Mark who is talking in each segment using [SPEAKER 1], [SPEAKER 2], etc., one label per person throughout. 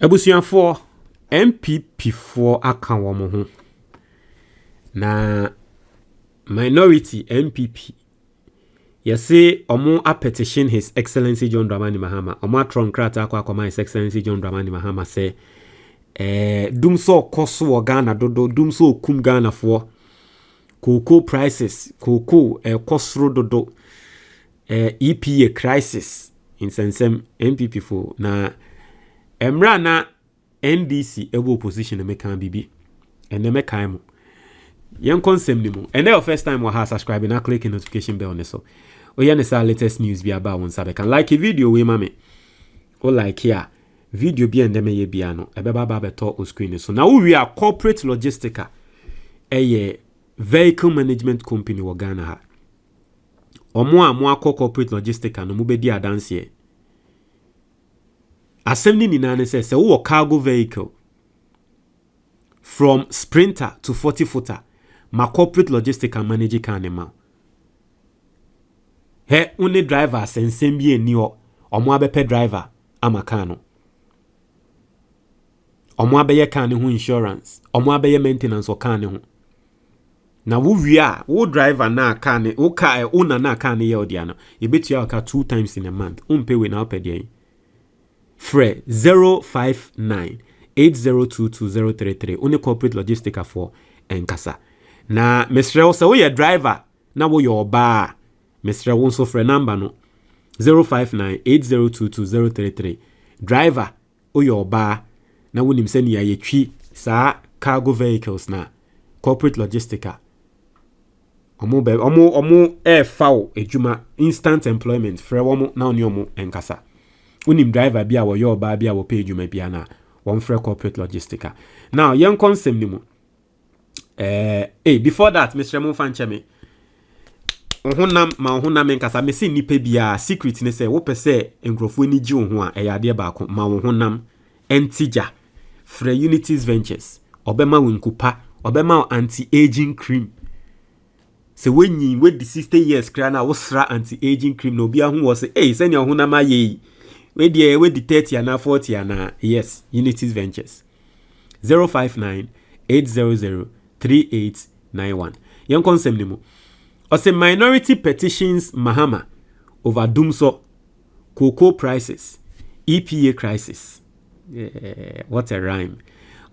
[SPEAKER 1] Ebusianfo MPP for aka womo ho na minority MPP yase omo a petition His Excellency John Dramani Mahama omo atron krata akwa His Excellency John Dramani Mahama say dumsor koso wo Ghana dodo dumsor kum Ghana for cocoa prices cocoa kosro dodo EPA crisis in sensem MPP for na emra na NDC ebo opposition me kan bibi ene me kan mu yen konsem ni mu ene your first time wa ha subscribe na click the notification bell ne so o ye ne sa latest news bi aba won sabe kan like video we mame o like here video bi ende me ye bia no ebe ba beto o screen so na we are corporate logistica vehicle management company wo Ghana ha omo a corporate logistica no mu be di adanse assembly ni na say wo cargo vehicle from sprinter to 40 footer ma corporate logistic and manage kan ma he only driver sensem bi eni o omo abepe driver amaka no omo abeye kan ho insurance omo abeye maintenance o kan ho na wo wia wo driver na kan wo ka una na kan ye odia no e betua ka 2 times in a month umpe we na opede Fre 059 8022 Only corporate logistica for enkasa. Na Mr. Osa we driver na wo your bar. Mr. Wonso fre number no 059 8022 Driver o your bar na wonim se ni ye twi sa cargo vehicles na corporate logistica. Omo foul ejuma instant employment fre womo na oni omo enkasa. Unim driver bia wo your bar bia wo pay ejuma bia na one free corporate logistica. Now, young consem ni mo. Before that, Mr. Mofancheme. Ohunam nkasa me si nipa bia secret ne say wo pese enkrofo ni ji ho a eyade ba ko ma ohunam entija free Unities Ventures obema winkupa obema anti-aging cream se wenyi we the 60 years kra na wo sra anti-aging cream no bia ho wo se senya ohunam aye we the 30 and 40 and yes, Unities Ventures 059 800 3891. Young consem ni mo. Ose minority petitions Mahama over dumsor cocoa prices EPA crisis. What a rhyme.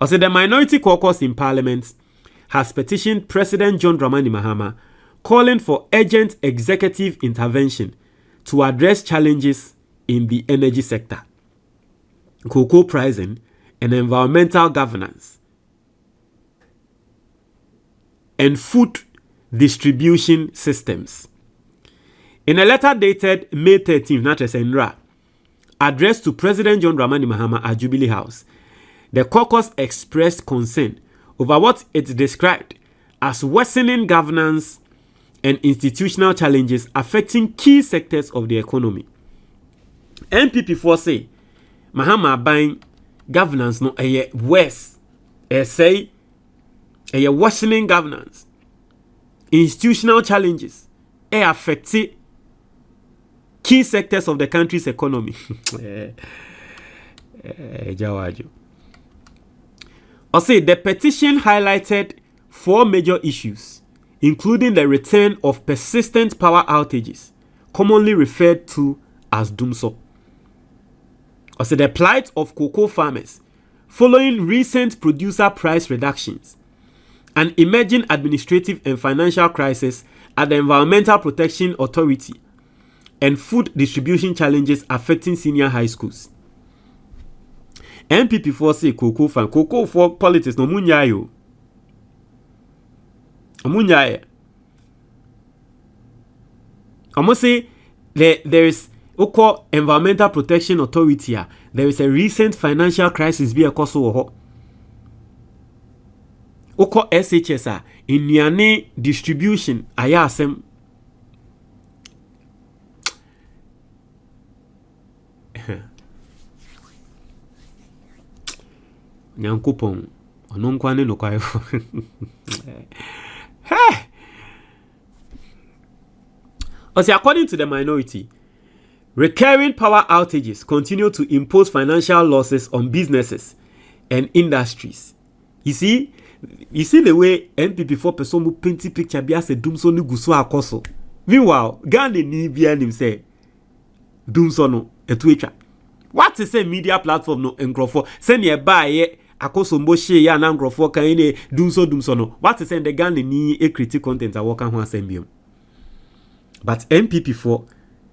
[SPEAKER 1] Ose the minority caucus in parliament has petitioned President John Dramani Mahama calling for urgent executive intervention to address challenges in the energy sector, cocoa pricing, and environmental governance, and food distribution systems. In a letter dated May 13th, addressed to President John Dramani Mahama at Jubilee House, the caucus expressed concern over what it described as worsening governance and institutional challenges affecting key sectors of the economy. NPP for say Mahama buying governance no worse say worsening governance institutional challenges affect key sectors of the country's economy. I say the petition highlighted 4 major issues, including the return of persistent power outages, commonly referred to as dumsor. Also, the plight of cocoa farmers following recent producer price reductions, an emerging administrative and financial crisis at the Environmental Protection Authority, and food distribution challenges affecting senior high schools. NPP for say cocoa for politics no munyayo. Munyaye. I must say there is Oko Environmental Protection Authority, there is a recent financial crisis be a koso Oko SHS in Niane distribution ayasem Nyankopon ononkwane no kwae according to the minority, Recurring power outages continue to impose financial losses on businesses and industries. You see the way NPP 4 person mu painting picture be as a dumsor ni guso akoso. Meanwhile, Ghana ni bia nim say dumsor no etuetwa. What is a media platform no engrofo? Send ye buy ye akoso mbo she ya na engrofo kan ni dumsor no. What is the Ghana ni a critic content a work ho assembium. But NPP 4,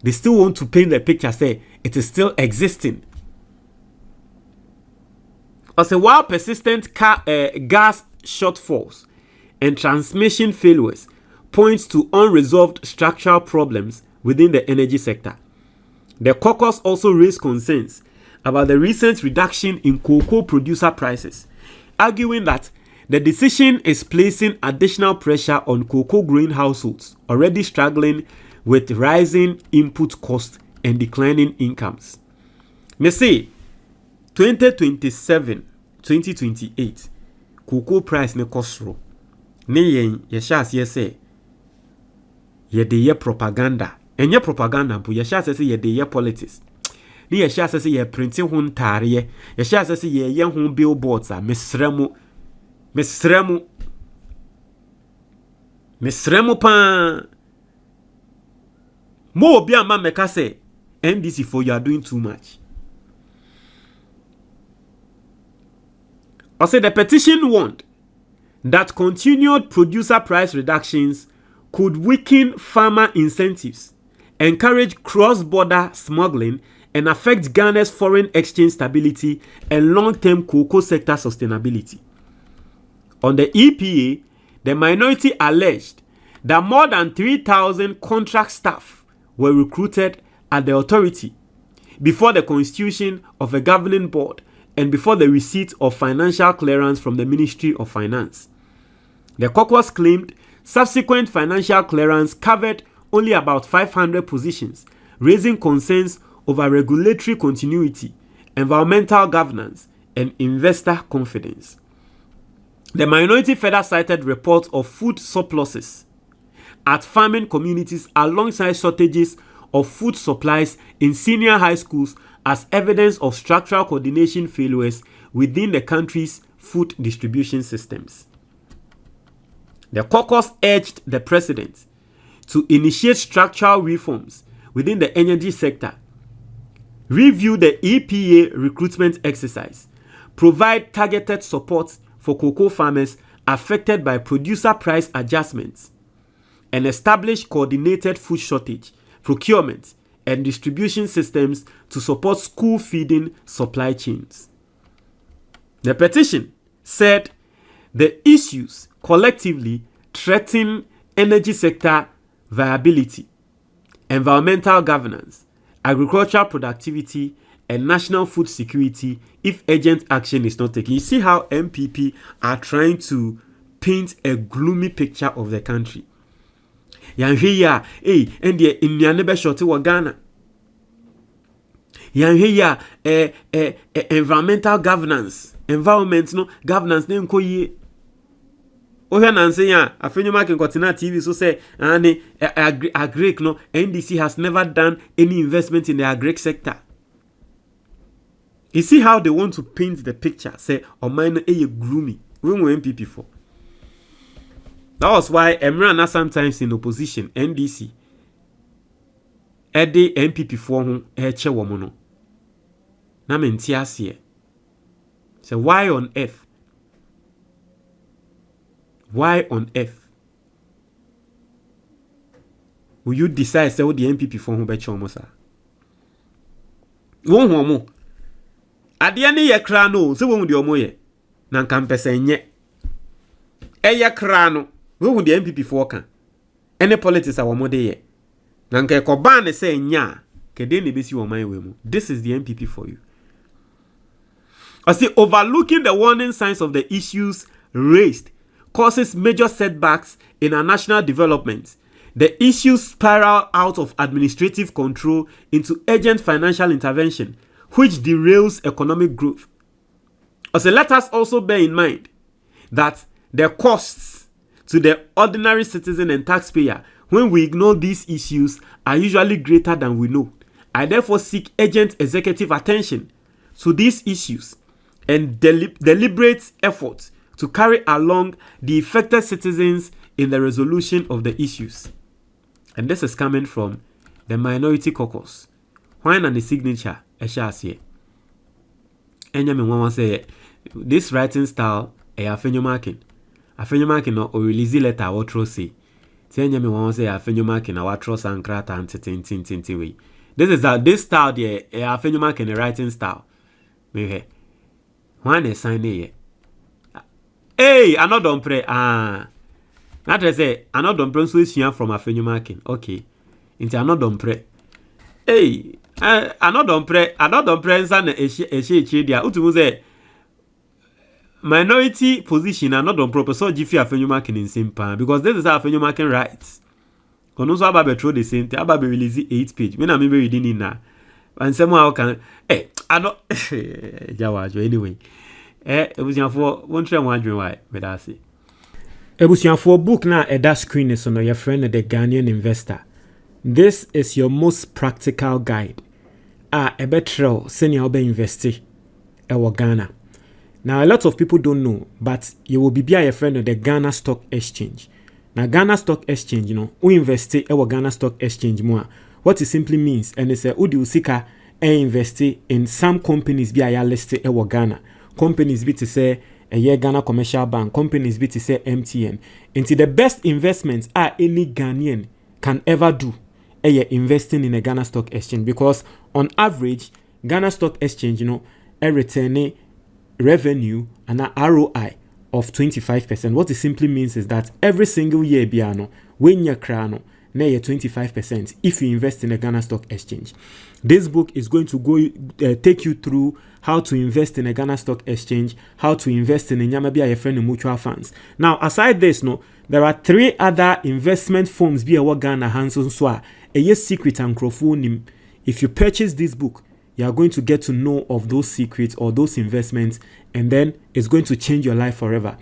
[SPEAKER 1] they still want to paint the picture, say it is still existing. Also, while persistent gas shortfalls and transmission failures points to unresolved structural problems within the energy sector, the caucus also raised concerns about the recent reduction in cocoa producer prices, arguing that the decision is placing additional pressure on cocoa growing households already struggling with rising input costs and declining incomes. Me say 2027-2028 cocoa price ne kosro ne yen ye shas ye say ye de ye propaganda enye propaganda bu ye shas say ye de ye politics ne ye shas say ye printing ho ntare ye shas say ye ho billboards a mesremu pa mo obi ama meka say NDC for you are doing too much. Also, the petition warned that continued producer price reductions could weaken farmer incentives, encourage cross-border smuggling, and affect Ghana's foreign exchange stability and long-term cocoa sector sustainability. On the EPA, the minority alleged that more than 3,000 contract staff were recruited at the authority before the constitution of a governing board and before the receipt of financial clearance from the Ministry of Finance. The caucus claimed subsequent financial clearance covered only about 500 positions, raising concerns over regulatory continuity, environmental governance, and investor confidence. The minority further cited reports of food surpluses at farming communities alongside shortages of food supplies in senior high schools as evidence of structural coordination failures within the country's food distribution systems. The caucus urged the president to initiate structural reforms within the energy sector, review the EPA recruitment exercise, provide targeted support for cocoa farmers affected by producer price adjustments, and establish coordinated food shortage, procurement, and distribution systems to support school feeding supply chains. The petition said the issues collectively threaten energy sector viability, environmental governance, agricultural productivity, and national food security if urgent action is not taken. You see how MPP are trying to paint a gloomy picture of the country. Yanhwe ya endie nnuane be short wo Ghana. Yanhwe ya environmental governance, governance ne nko yie. Ohia nanse ya afenyo can continue TV so say and agric no NDC has never done any investment in the agric sector. You see how they want to paint the picture, say mine gloomy. We were MPP 4. That was why Emrana sometimes in opposition, NDC, Ede MPP 4 ho eche womono. Na menti ase. So why on earth? Why on earth will you decide say the MPP 4 ho be chomo sa? Won ho mo. Ade ne ye kra no, se won de omo ye. Na nka mpese nye. Eye kra no. Who the MPP 4 can? Any politics are one day. Nanke Koban say nya. Kedeni besi woman wemu. This is the MPP for you. I see overlooking the warning signs of the issues raised causes major setbacks in our national development. The issues spiral out of administrative control into urgent financial intervention, which derails economic growth. Also, let us also bear in mind that the costs to the ordinary citizen and taxpayer when we ignore these issues are usually greater than we know, I therefore seek urgent executive attention to these issues and deliberate efforts to carry along the affected citizens in the resolution of the issues. And this is coming from the Minority Caucus. Why not the signature? Eshasiye. Enyame one say this writing style afenyo marking no or release letter or trust. Enyame one say afenyo marking na trust and krata and tin way. This style there afenyo marking the writing style. Me one is sign here. Hey, I not don't pray. Not to say I not don't pray so it's from afenyo marking. Okay. Into I not don't pray. Hey, I not don't pray. I not don't pray. San eshe dia. Utu say minority position. I not don't pray. So jifi afenyo marking in same pan because this is how afenyo marking writes. Kono so ababe throw the same thing. Ababe release 8 page. Me na me reading in na. And somehow can. Hey, I not. Jawajo anyway. Ebusianfo won try one dream why. Me da say. Ebusianfo book na that screen is on your friend the Ghanaian investor. This is your most practical guide. Ebetrel senior obe investi ewo Ghana. Now a lot of people don't know, but you will be a friend of the Ghana Stock Exchange. Now Ghana Stock Exchange, you know, we investi ewo Ghana Stock Exchange more. What it simply means, and it's a udi usika investi in some companies be a listed ewo Ghana. Companies be to say a year Ghana Commercial Bank, companies be to say MTN. Into the best investments any Ghanaian can ever do. Investing in a Ghana Stock Exchange because on average Ghana Stock Exchange, you know, return revenue and an ROI of 25%. What it simply means is that every single year biano when you crano na 25% if you invest in a Ghana Stock Exchange. This book is going to go take you through how to invest in a Ghana Stock Exchange, how to invest in a Nyamabia your friend mutual funds. Now, aside this, no, there are 3 other investment firms be a Ghana Hanson Swa. A yes secret and crowdfunding. If you purchase this book, you are going to get to know of those secrets or those investments, and then it's going to change your life forever.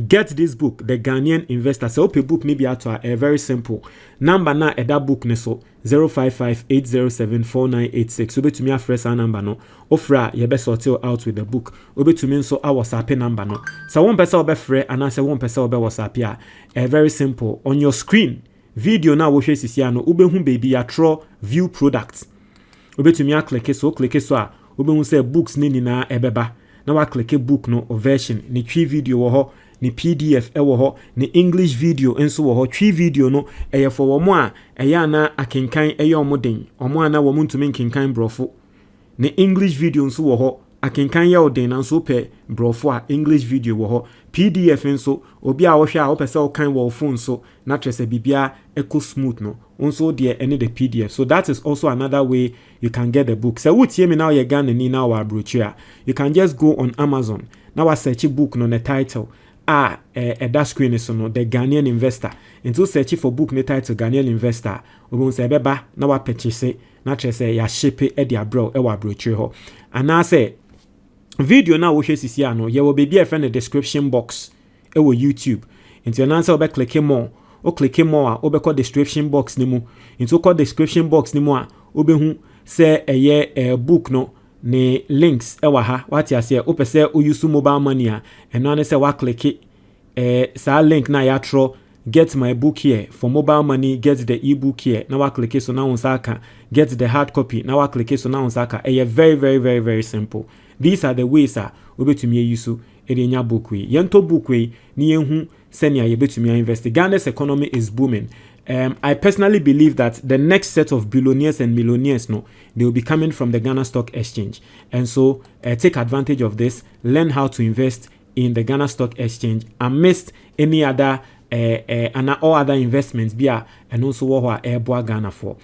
[SPEAKER 1] Get this book, The Ghanaian Investor. So open book maybe at a very simple number na that book neso 055-807-4986. Obe to me a fresh number no. Ofra ye best sort out with the book. Obe to me so our WhatsApp number no. So one person obe free and answer one person obe WhatsApp ya. Very simple. On your screen, video now wo hwe sisia no ube hu baby ya draw view products. Obe to me a click so a ube hu say books ni na ebeba. Na wa click book no version ni twi video wo ho. Ni PDF ewo ho, ni English video enso wo ho. Twi video no eye for wo mo a eye na akenkan eye omoden. Omo ana wo ntumi nkenkan brofo. Ni English video enso wo ho. Akenkan ye oden na nso pe brofo a English video wo ho. PDF enso obi a wo hwe a wo pese wo kan wo phone so na trese bibia eco smooth no. Also there any the PDF. So that is also another way you can get the book. So what me now you Ghana ni now our brochure. You can just go on Amazon. Now I search book no the title. That screen is no the Ghanaian Investor. Into search for book ne title Ghanaian Investor. We won't say beba na wa purchase na say ya ship e dia bro e wa brochure ho. And I say video na wo hwe sisi ano ye will be a friend the description box e wo YouTube. Into an answer obe click more. O click more obe call description box ni mu. Into call description box ni mu a obe hu say a book no ne links ewa ha what ya say o pese o use mobile money a eno ne say wa click sa link na ya tro get my book here for mobile money, get the ebook here na wa click so na unsaka get the hard copy na wa click so na unsaka very very very very simple. These are the ways obetumi use enya book we yento book we ni ehu senia yebetumi invest. Ghana's economy is booming. I personally believe that the next set of billionaires and millionaires, no, they will be coming from the Ghana Stock Exchange. And so take advantage of this, learn how to invest in the Ghana Stock Exchange amidst any other and all other investments, and also what Ghana for.